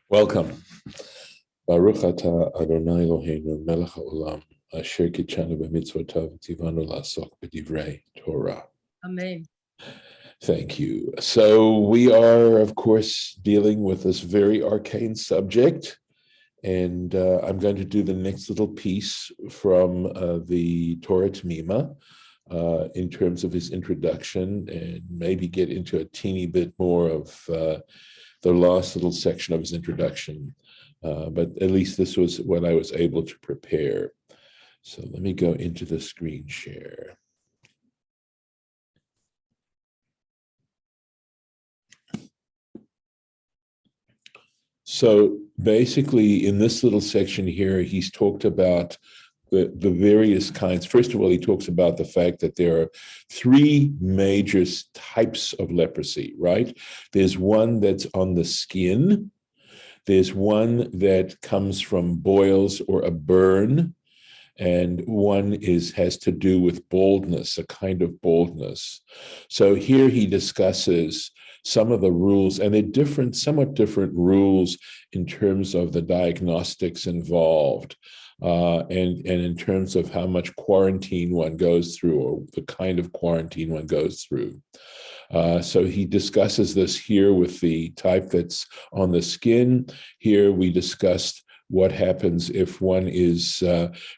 Welcome. Baruch atah Adonai Eloheinu melech haolam asher kitshanu b'mitzvotav v'tzivanu la'asok b'divrei Torah. Amen. Thank you. So we are, of course, dealing with this very arcane subject, and I'm going to do the next little piece from the Torah Temimah in terms of his introduction, and maybe get into a teeny bit more of the last little section of his introduction. But at least this was what I was able to prepare. So let me go into the screen share. So basically, in this little section here, he's talked about the various kinds. First of all, he talks about the fact that there are three major types of leprosy, right? There's one that's on the skin. There's one that comes from boils or a burn, and one has to do with baldness, a kind of baldness. So here he discusses some of the rules, and they're somewhat different rules in terms of the diagnostics involved, and in terms of how much quarantine one goes through, or the kind of quarantine one goes through. So he discusses this here with the type that's on the skin. Here we discussed what happens if one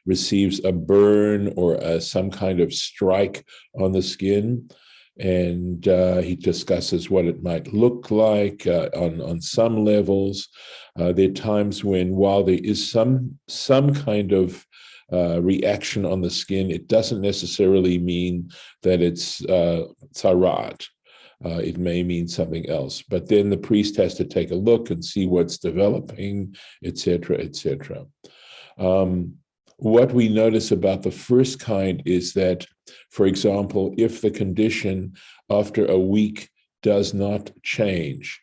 receives a burn or some kind of strike on the skin. And he discusses what it might look like on some levels. There are times when, while there is some kind of reaction on the skin, it doesn't necessarily mean that it's tzara'at. It may mean something else, but then the priest has to take a look and see what's developing, etc., etc. What we notice about the first kind is that, for example, if the condition after a week does not change,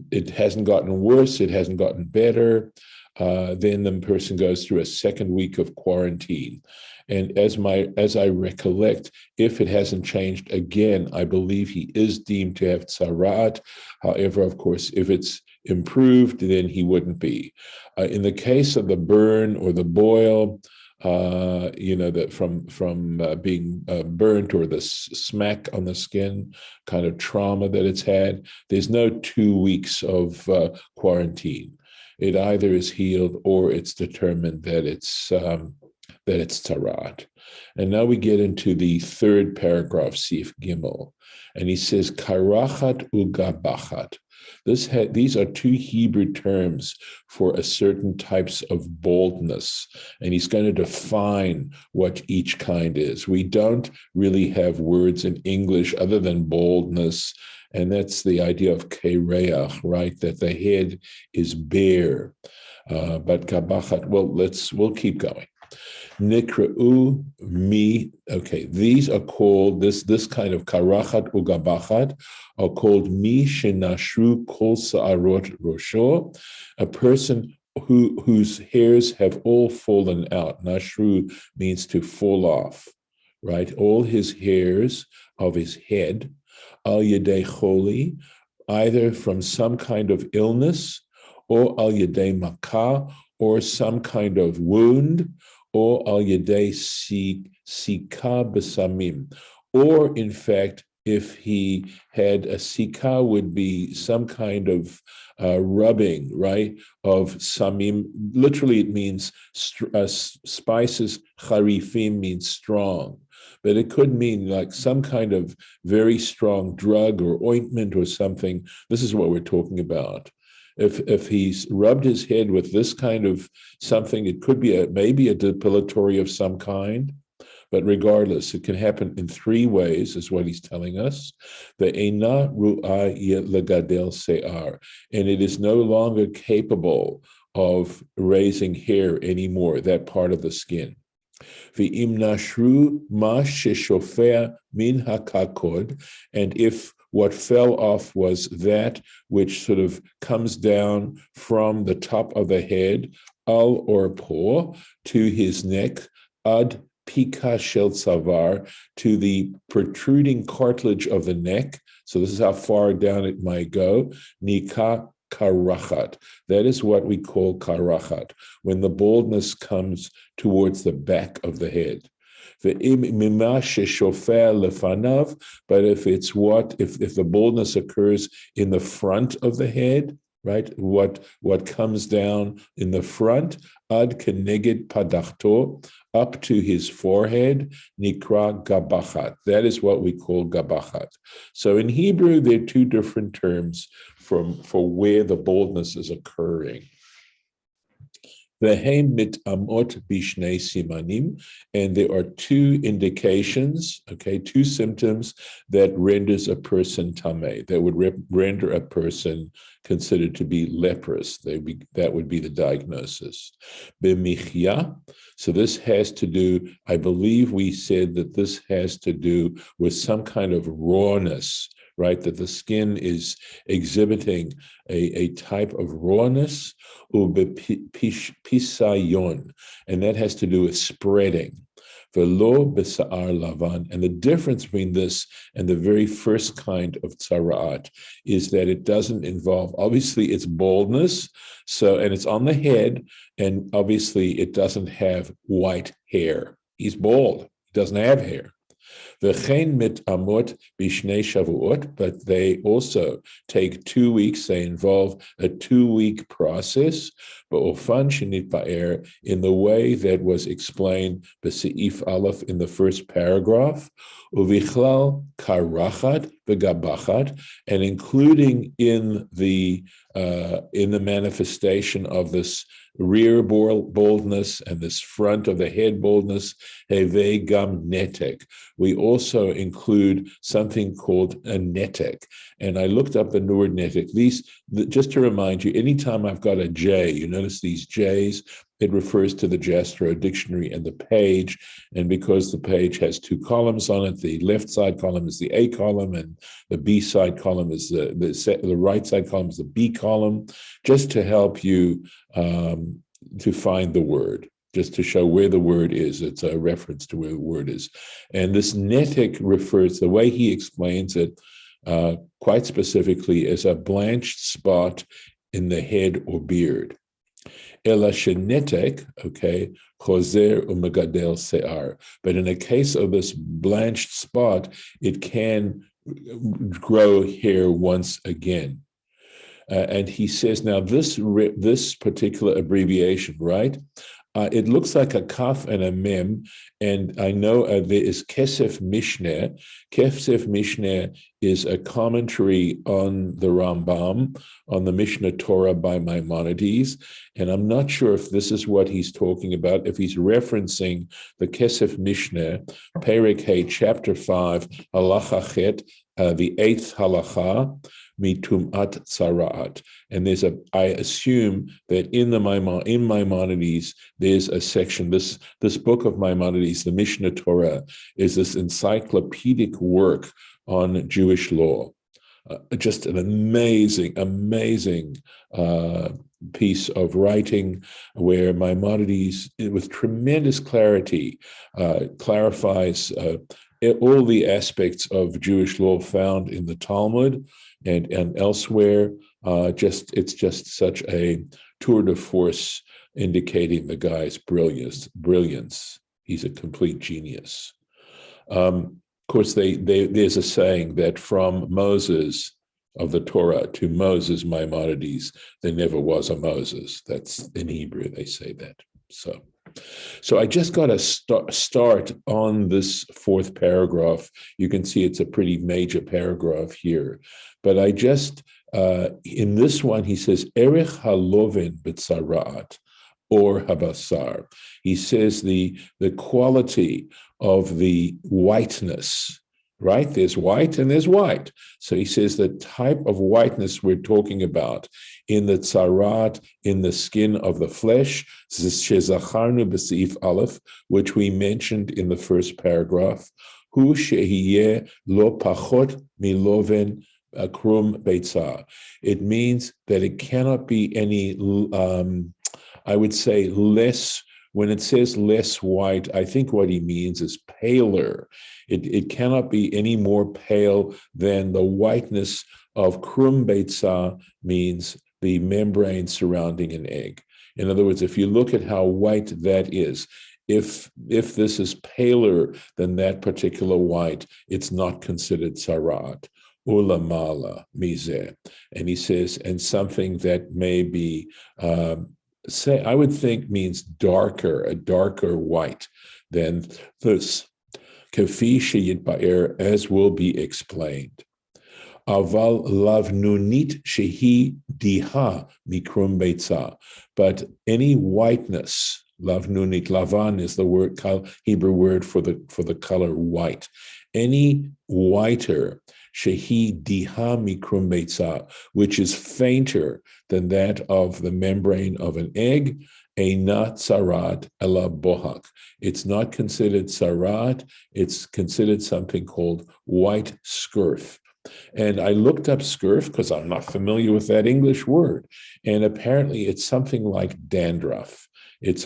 it hasn't gotten worse, it hasn't gotten better, then the person goes through a second week of quarantine. And as I recollect, if it hasn't changed again, I believe he is deemed to have tzara'at. However, of course, if it's improved, then he wouldn't be. In the case of the burn or the boil, that from being burnt, or the smack on the skin, kind of trauma that it's had, there's no 2 weeks of quarantine. It either is healed or it's determined that it's tzara'at. And now we get into the third paragraph, Sif Gimel, and he says, karachat ugabachat. These are two Hebrew terms for a certain types of baldness, and he's going to define what each kind is. We don't really have words in English other than baldness, and that's the idea of kereach, right? That the head is bare. But gabachat, we'll keep going. Nikra'u mi, okay, these are called, this kind of karachat ugabachat are called mi shenashru kol sa'arot rosho, a person whose hairs have all fallen out. Nashru means to fall off, right? All his hairs of his head, al yedei choli, either from some kind of illness, or al yedei makah, or some kind of wound, or al yedei sika besamim, or in fact, if he had a sika, would be some kind of rubbing, right, of samim. Literally, it means spices. Charifim means strong, but it could mean like some kind of very strong drug or ointment or something. This is what we're talking about. If he's rubbed his head with this kind of something, it could be maybe a depilatory of some kind, but regardless, it can happen in three ways, is what he's telling us. The eina ru'a legadel se'ar, and it is no longer capable of raising hair anymore, that part of the skin. V'im nashru ma sheshofea min hakakod, and if what fell off was that which sort of comes down from the top of the head, al orpo, to his neck, ad pika shel tzavar, to the protruding cartilage of the neck. So this is how far down it might go. Nika karachat. That is what we call karachat, when the baldness comes towards the back of the head. But if the baldness occurs in the front of the head, right? What comes down in the front, ad keneged padachto, up to his forehead, nikra gabachat. That is what we call gabachat. So in Hebrew, there are two different terms for where the baldness is occurring. Vehem mitamot bishnei simanim, and there are two indications, okay, two symptoms that renders a person tameh, that would render a person considered to be leprous. That would be the diagnosis. B'michya, so this has to do, I believe we said that this has to do with some kind of rawness, right? That the skin is exhibiting a type of rawness, pisayon, and that has to do with spreading. Velo b'sa'ar lavan, and the difference between this and the very first kind of tzara'at is that it doesn't involve, obviously it's baldness, and it's on the head, and obviously it doesn't have white hair. He's bald, he doesn't have hair. V'chein mitamot bishnei shavuot, but they also take 2 weeks. They involve a 2-week process, ba'ofan shenitpa'er, in the way that was explained b'seif aleph in the first paragraph, uvichlal karachat v'gabachat, and including in the manifestation of this rear baldness and this front of the head baldness, heve gam netek. We also include something called a netek. And I looked up the word netek. Just to remind you, anytime I've got a J, you notice these J's, it refers to the Jastrow dictionary and the page. And because the page has 2 columns on it, the left side column is the A column, and the B side column is the right side column is the B column, just to help you to find the word, just to show where the word is. It's a reference to where the word is. And this netik refers, the way he explains it quite specifically, as a blanched spot in the head or beard. Ela shenetek, okay, choser umegadel se'ar. But in a case of this blanched spot, it can grow hair once again. And he says, now this particular abbreviation, right? It looks like a kaf and a mem, and I know there is Kesef Mishneh. Kesef Mishneh is a commentary on the Rambam, on the Mishnah Torah by Maimonides, and I'm not sure if this is what he's talking about, if he's referencing the Kesef Mishneh, Perek Hey, chapter 5, halacha chet, the 8th halacha, mitumat tzara'at. And I assume that in Maimonides, there's a section, this book of Maimonides, the Mishnah Torah, is this encyclopedic work on Jewish law. Just an amazing piece of writing where Maimonides, with tremendous clarity, clarifies all the aspects of Jewish law found in the Talmud and elsewhere. It's just such a tour de force, indicating the guy's brilliance. He's a complete genius. Of course, there's a saying that from Moses of the Torah to Moses Maimonides, there never was a Moses. That's in Hebrew, they say that. So I just got to start on this 4th paragraph. You can see it's a pretty major paragraph here. But I just, in this one, he says, Erech halovin b'tzara'at, or habasar. He says the quality of the whiteness, right? There's white and there's white. So he says the type of whiteness we're talking about in the tzarat, in the skin of the flesh, shezacharnu b'seif aleph, which we mentioned in the first paragraph, hu shehiyeh lo pachot miloven krum beitzah. It means that it cannot be any, I would say less. When it says less white, I think what he means is paler. It cannot be any more pale than the whiteness of krum beitzah means the membrane surrounding an egg. In other words, if you look at how white that is, if this is paler than that particular white, it's not considered sarat. Ulamala mizeh. And he says, and something that may be, I would think means darker, a darker white than this. Kafi sheyit ba'er, as will be explained. Aval lavnunit shehi diha mikrum beitza. But any whiteness, lavnunit, lavan is the word, Hebrew word for the color white. Any whiter, shehi diha mikrum beitza, which is fainter than that of the membrane of an egg, Einat sarat ela bohak. It's not considered sarat, it's considered something called white scurf. And I looked up scurf because I'm not familiar with that English word. And apparently it's something like dandruff. It's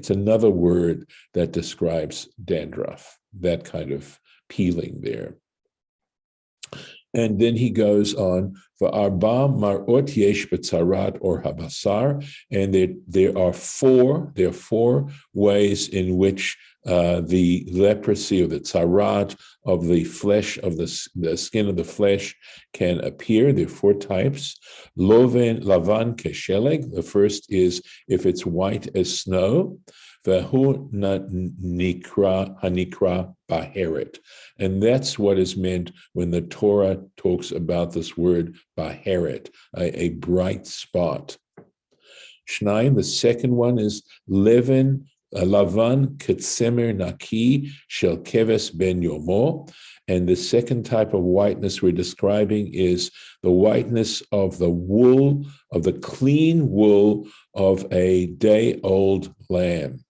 another word that describes dandruff, that kind of peeling there. And then he goes on, v'arba marot yesh b'tzarat or habasar, and there are four ways in which the leprosy or the tzarat of the flesh, of the skin of the flesh can appear. There are four types. Lavan kesheleg, the first is if it's white as snow. Vehu hanikra baheret. And that's what is meant when the Torah talks about this word baheret, a bright spot. Shnayim, the second one is lavan ketsemer naki shel keves ben yomo. And the second type of whiteness we're describing is the whiteness of the wool, of the clean wool of a day-old lamb.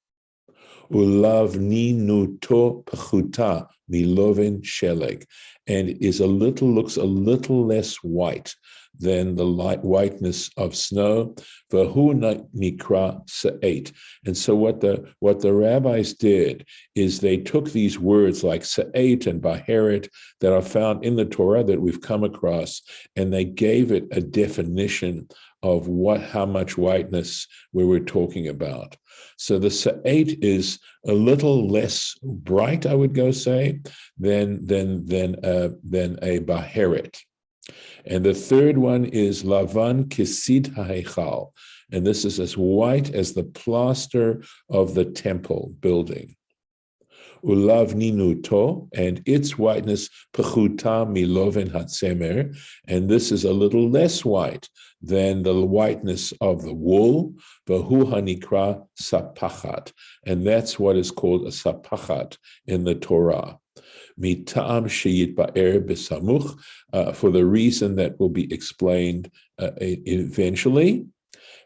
Ulavninuto pechuta miloven sheleg, and looks a little less white than the whiteness of snow. Vahu nikra sa'et. And so what the rabbis did is they took these words like sa'et and baheret that are found in the Torah that we've come across, and they gave it a definition of how much whiteness we were talking about. So the sa'et is a little less bright, I would go say, than a baheret. And the third one is lavan kisid ha'echal, and this is as white as the plaster of the temple building. Ulavninuto, and its whiteness pechuta miloven hatzemer, and this is a little less white than the whiteness of the wool. Vahu hanikra sapachat, and that's what is called a sapachat in the Torah. Mitam sheyit ba'er besamuch, for the reason that will be explained eventually.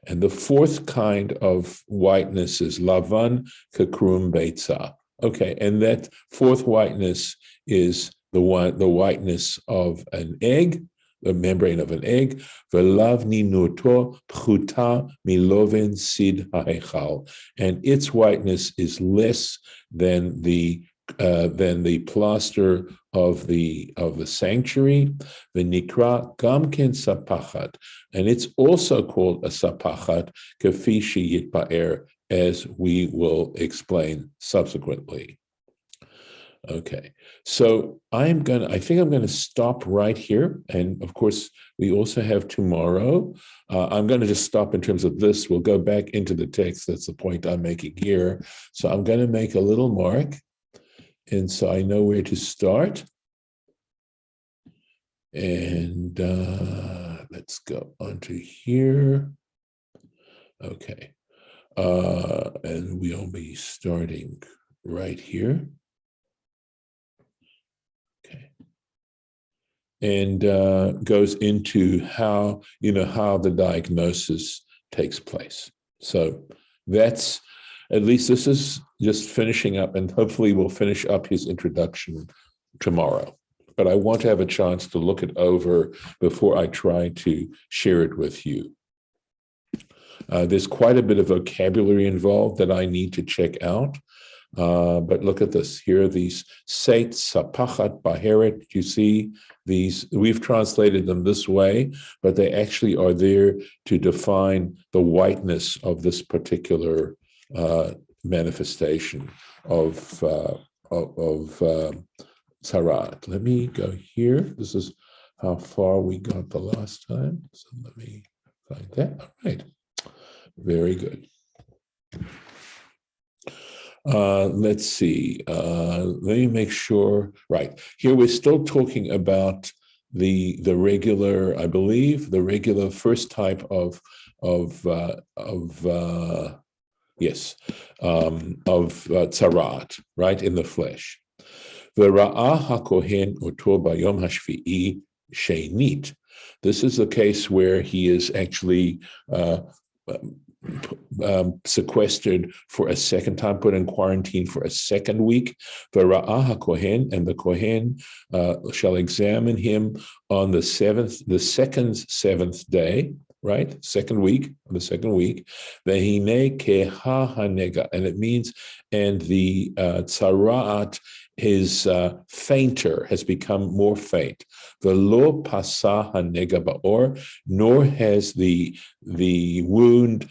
And the fourth kind of whiteness is lavan kekrum beitza. Okay, and that fourth whiteness is the whiteness of an egg, the membrane of an egg. Velavninuto pchuta miloven sid ha'echal, and its whiteness is less than the plaster of the sanctuary. V'nikra gamken sapachat, and it's also called a sapachat, kafi sheyit ba'er, as we will explain subsequently. Okay, so I think I'm going to stop right here. And of course, we also have tomorrow. I'm going to just stop in terms of this. We'll go back into the text. That's the point I'm making here. So I'm going to make a little mark. And so I know where to start. And let's go onto here. Okay. And we'll be starting right here. Okay. And goes into how the diagnosis takes place. So that's, at least this is just finishing up, and hopefully we'll finish up his introduction tomorrow. But I want to have a chance to look it over before I try to share it with you. There's quite a bit of vocabulary involved that I need to check out. But look at this. Here are these Seit, Sapachat, Baheret. You see these, we've translated them this way, but they actually are there to define the whiteness of this particular manifestation of Tzaraat. Let me go here. This is how far we got the last time. So let me find that. All right. Very good. Let's see. Let me make sure. Right here, we're still talking about the regular, I believe, the regular first type of tzaraat, right, in the flesh. V'ra'ah hakohen oto bayom hashvi'i shenit. This is the case where he is actually sequestered for a second time, put in quarantine for a second week. V'ra'ah hakohen, and the kohen shall examine him on the second seventh day, right? Second week, the second week. V'hinei keha hanega, and it means, and the tzaraat, his fainter, has become more faint. V'lo pasa hanega ba'or, nor has the wound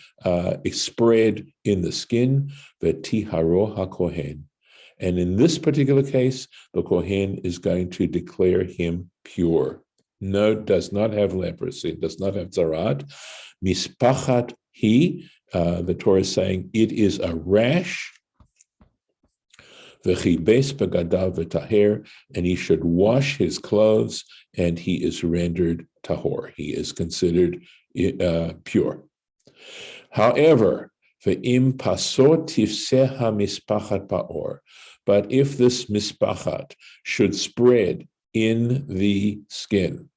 spread in the skin. V'tiharo hakohen, and in this particular case, the kohen is going to declare him pure. No, does not have leprosy, does not have tzaraat. Mispachat he, the Torah is saying it is a rash. V'chibes begadav v'taher, and he should wash his clothes, and he is rendered tahor. He is considered pure. However, ve'im pasot tifseha mispachat pa'or, but if this mispachat should spread in the skin,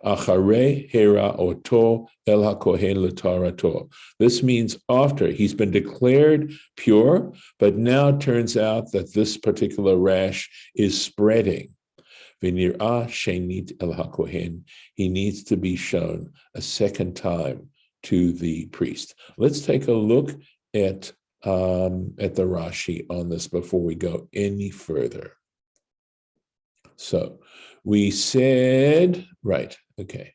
acharei hera oto el hakohen l'tarato. This means after he's been declared pure, but now it turns out that this particular rash is spreading. V'nir'ah shenit el hakohen. He needs to be shown a second time to the priest. Let's take a look at the Rashi on this before we go any further. So we said, right, okay.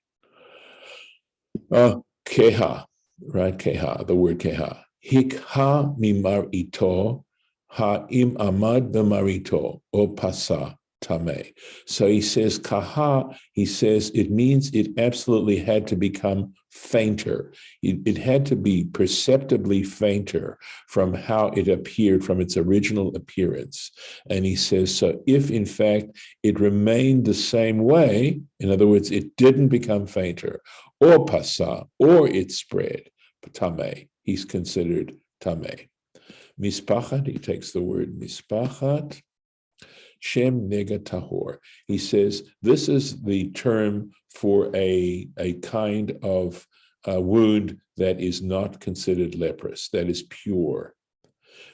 Keha, right, keha, the word keha. Hikha mimar ito, ha'im amad b'marito, o pasa tameh. So he says, kaha, he says, it means it absolutely had to become fainter. It had to be perceptibly fainter from how it appeared, from its original appearance. And he says, so if in fact it remained the same way, in other words, it didn't become fainter, or pasa, or it spread, tameh, he's considered tameh. Mispachat, he takes the word mispachat, Shem nega tahor. He says this is the term for a kind of wound that is not considered leprous, that is pure.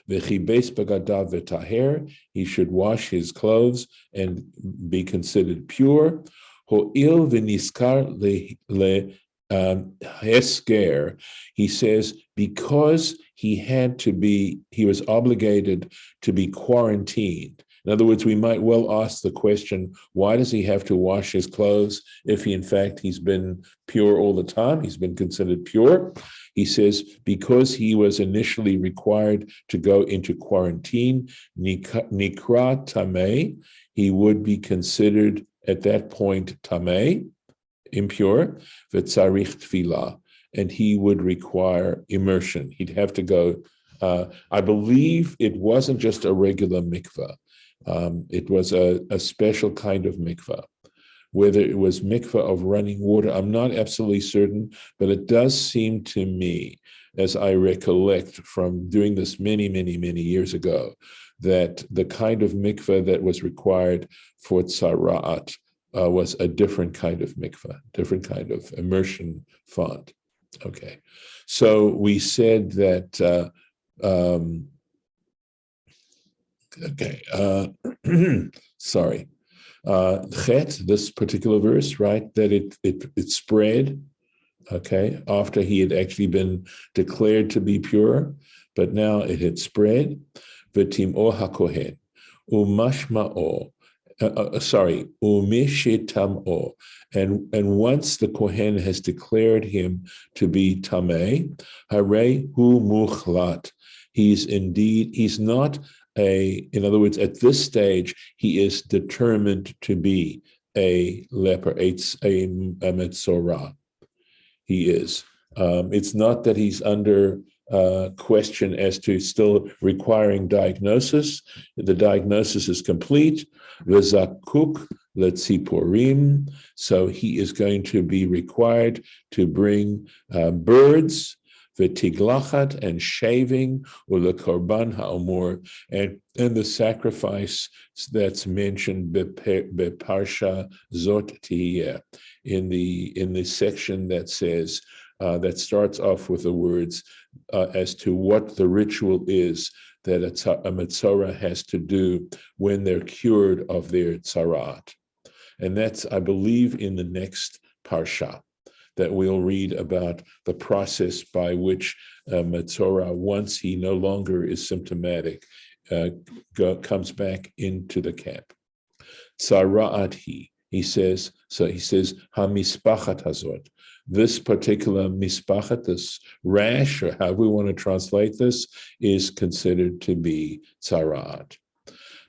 V'chibes begadav v'taher, he should wash his clothes and be considered pure. Ho'il v'niskar hesker, he says, because he was obligated to be quarantined. In other words, we might well ask the question, why does he have to wash his clothes if he, in fact, he's been pure all the time? He's been considered pure. He says, because he was initially required to go into quarantine, nikra tameh, he would be considered at that point tameh, impure, v'tzarich tefillah, and he would require immersion. He'd have to go, I believe it wasn't just a regular mikvah. It was a special kind of mikvah. Whether it was mikvah of running water, I'm not absolutely certain, but it does seem to me, as I recollect from doing this many, many, many years ago, that the kind of mikvah that was required for tzaraat was a different kind of mikvah, different kind of immersion font. Okay, so we said that. 'Chet, this particular verse, right? That it spread. okay, after he had actually been declared to be pure, but now it had spread. V'tim'o hakohen, umashma'o, umishitam'o, and once the kohen has declared him to be tameh, hare hu muchlat. He's not in other words, at this stage, he is determined to be a leper, a metzorah. He is. It's not that he's under question as to still requiring diagnosis. The diagnosis is complete. V'zakuk letziporim. So he is going to be required to bring birds, v'tiglachat, and shaving, u'lekorban ha'omor, and the sacrifice that's mentioned beParsha zot tihiyeh, in the section that says that starts off with the words as to what the ritual is that a metzorah has to do when they're cured of their tzarat. And that's, I believe, in the next parsha that we'll read about the process by which metzorah, once he no longer is symptomatic, comes back into the camp. Tzara'at he says, ha-mispachat hazot, this particular mispachat, this rash, or however we want to translate this, is considered to be tzara'at.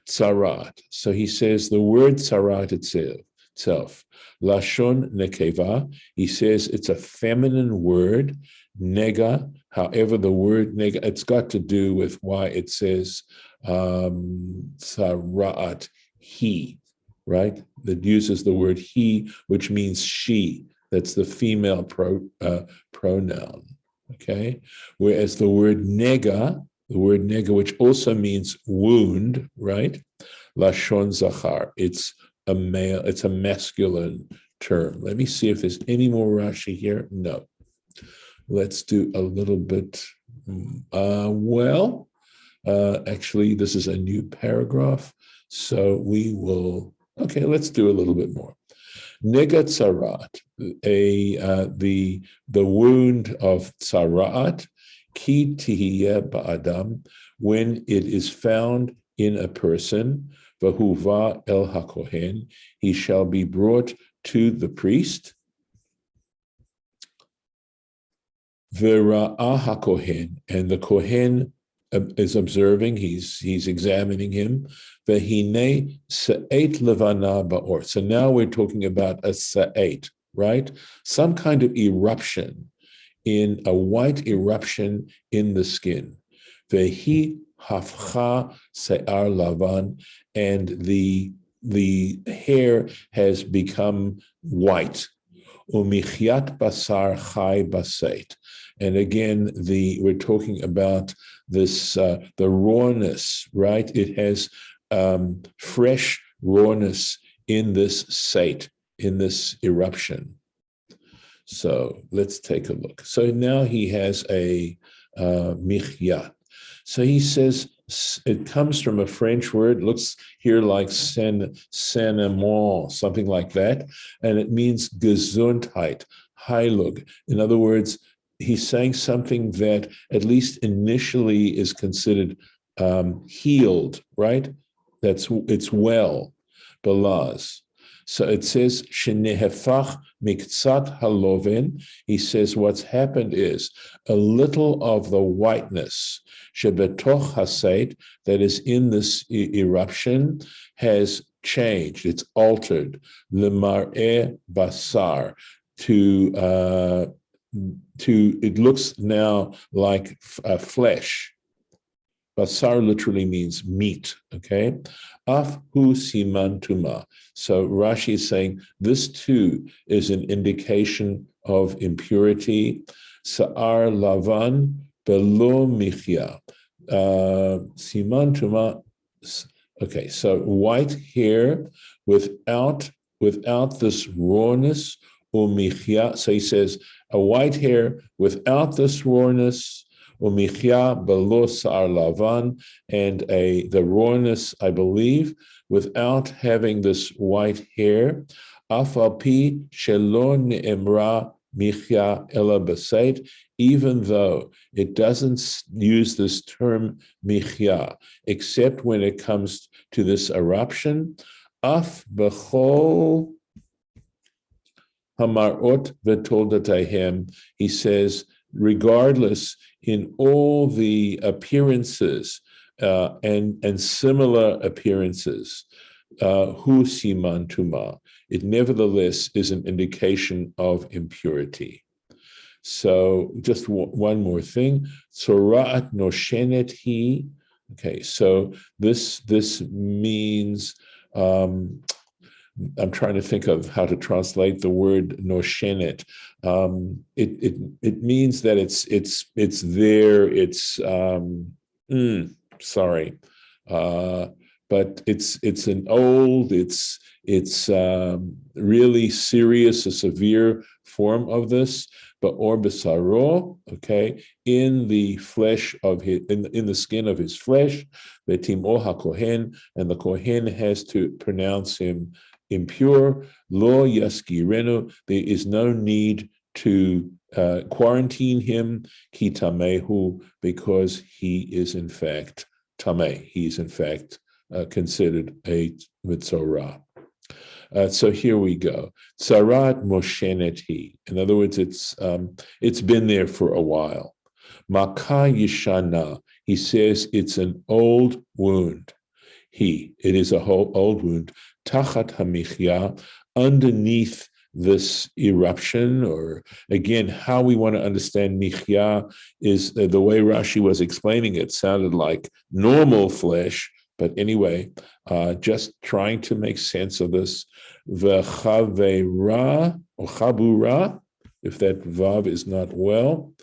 Tzara'at. So he says the word tzara'at itself, lashon nekeva, he says it's a feminine word, nega, however the word nega, it's got to do with why it says tzara'at, he, right? That uses the word he, which means she. That's the female pronoun, okay? Whereas the word nega, which also means wound, right? Lashon zachar, it's a male, it's a masculine term. Let me see if there's any more Rashi here. No. Let's do a little bit. Actually, this is a new paragraph, so we will. Okay, let's do a little bit more. Nega tzarat, the wound of tzarat, ki tihiyeh ba'adam, when it is found in a person, v'huva el hakohen, he shall be brought to the priest. V'ra'ah hakohen, and the kohen is observing, he's examining him. V'hinei sa'et levana ba'or. So now we're talking about a sa'et, right? Some kind of eruption, in a white eruption in the skin. Vehi hafcha se'ar lavan, and the hair has become white. Umichyat basar chai baseit. And again, we're talking about this, the rawness, right? It has fresh rawness in this sate, in this eruption. So let's take a look. So now he has a michyat. So he says, it comes from a French word, looks here like sanement, something like that, and it means gesundheit, heilug. In other words, he's saying something that at least initially is considered healed, right? It's well, balaz. So it says, shenehefach miktzat haloven. He says what's happened is a little of the whiteness, shebetoch haseit, that is in this eruption, has changed. It's altered. Lemar'eh basar, to it looks now like flesh. Basar literally means meat, okay? Af hu siman tuma. So Rashi is saying this too is an indication of impurity. Sa'ar lavan belo michya. Siman tuma. Okay, so white hair without this rawness, umichya. So he says a white hair without this rawness, umichya belo sa'ar lavan, and the rawness, I believe, without having this white hair. Afal pi shelo ne'emra michya ela b'seit, even though it doesn't use this term michya, except when it comes to this eruption, af b'chol hamarot v'toldatayhem, he says, regardless, in all the appearances and similar appearances, hu siman tuma, it nevertheless is an indication of impurity. So just one more thing, Tzora'at noshenet hi. Okay, so this means, I'm trying to think of how to translate the word noshenet. It means that it's there. It's sorry, but it's an old. It's really serious, a severe form of this. But or besaro, okay, in the flesh of his, in the skin of his flesh, betimo hakohen, and the kohen has to pronounce him impure. Lo yaskirenu, there is no need to quarantine him, ki tamehu, because he is in fact tameh. He is in fact considered a mitzorah. So here we go. Tzarat moshenet hi. In other words, it's been there for a while. Maka yishana. He says it's an old wound. It is a whole old wound. Tachat hamichya, underneath this eruption, or again, how we want to understand michya is the way Rashi was explaining it sounded like normal flesh. But anyway, just trying to make sense of this. V'chavera or chabura, if that vav is not well.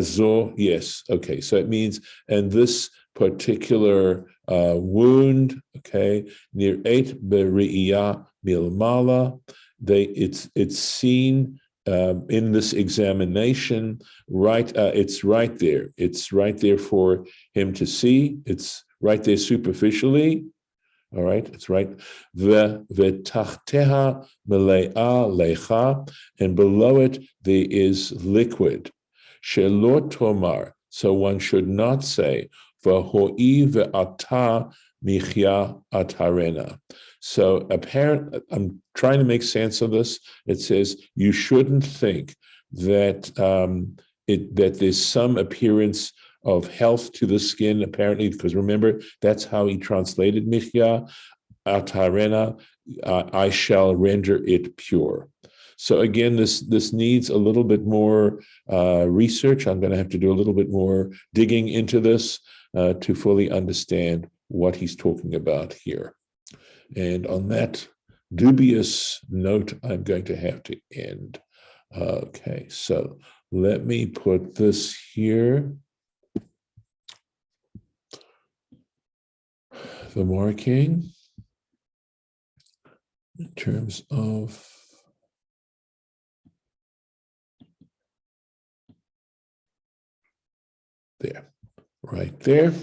Zo, yes, okay. So it means, and this particular wound, okay, near eight bere'iyah milmala, it's seen in this examination. Right, it's right there. It's right there for him to see. It's right there superficially. All right, it's right. V'tachteha mele'a lecha, and below it there is liquid. Shelo tomar, so one should not say v'ho'i ve'ata michya atarena. So apparent, I'm trying to make sense of this. It says you shouldn't think that that there's some appearance of health to the skin, apparently, because remember, that's how he translated michya, atarena, I shall render it pure. So again, this needs a little bit more research. I'm going to have to do a little bit more digging into this to fully understand what he's talking about here. And on that dubious note, I'm going to have to end. Okay, so let me put this here. The marking in terms of there, right there,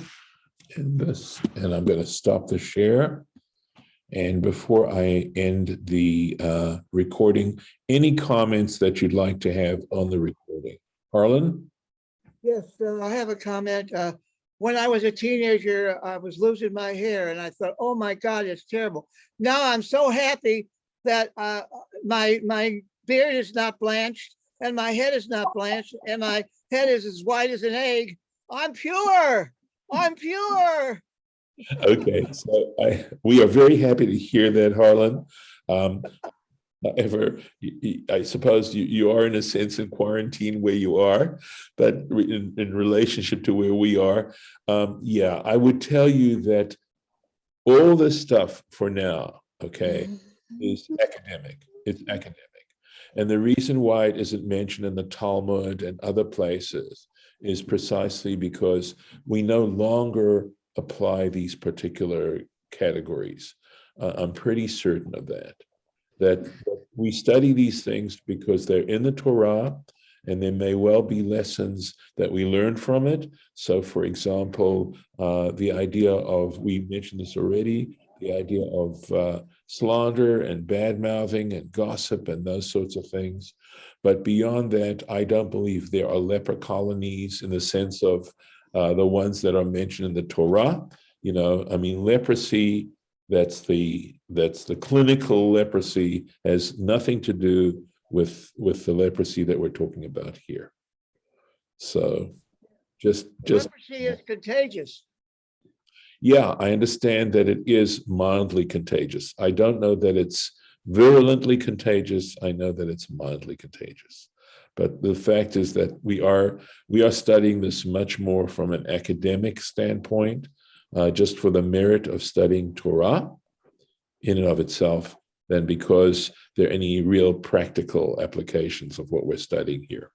and this, and I'm going to stop the share. And before I end the recording, any comments that you'd like to have on the recording? Harlan? Yes, I have a comment. When I was a teenager, I was losing my hair, and I thought, "Oh my God, it's terrible." Now I'm so happy that my beard is not blanched, and my head is not blanched, and my head is as white as an egg. I'm pure. I'm pure. Okay, so we are very happy to hear that, Harlan. However, I suppose you are in a sense in quarantine where you are, but in relationship to where we are, yeah, I would tell you that all this stuff for now, okay, is academic. It's academic. And the reason why it isn't mentioned in the Talmud and other places is precisely because we no longer apply these particular categories. I'm pretty certain of that we study these things because they're in the Torah, and there may well be lessons that we learn from it. So, for example, the idea of, we mentioned this already, the idea of slander and bad mouthing and gossip and those sorts of things. But beyond that, I don't believe there are leper colonies in the sense of the ones that are mentioned in the Torah. I mean, leprosy, that's the clinical leprosy, has nothing to do with the leprosy that we're talking about here. So just leprosy is contagious. Yeah, I understand that it is mildly contagious. I don't know that it's virulently contagious. I know that it's mildly contagious. But the fact is that we are studying this much more from an academic standpoint, just for the merit of studying Torah in and of itself, than because there are any real practical applications of what we're studying here,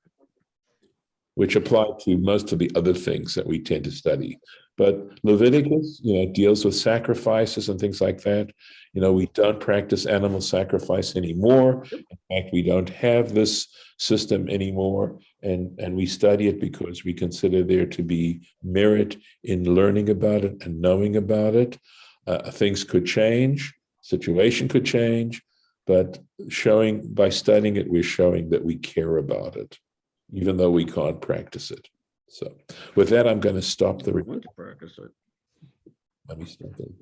which apply to most of the other things that we tend to study. But Leviticus, deals with sacrifices and things like that. We don't practice animal sacrifice anymore. In fact, we don't have this system anymore. And we study it because we consider there to be merit in learning about it and knowing about it. Things could change, situation could change, but by studying it, we're showing that we care about it, even though we can't practice it. So with that, I'm going to stop the recording. Want to practice it. Let me stop it.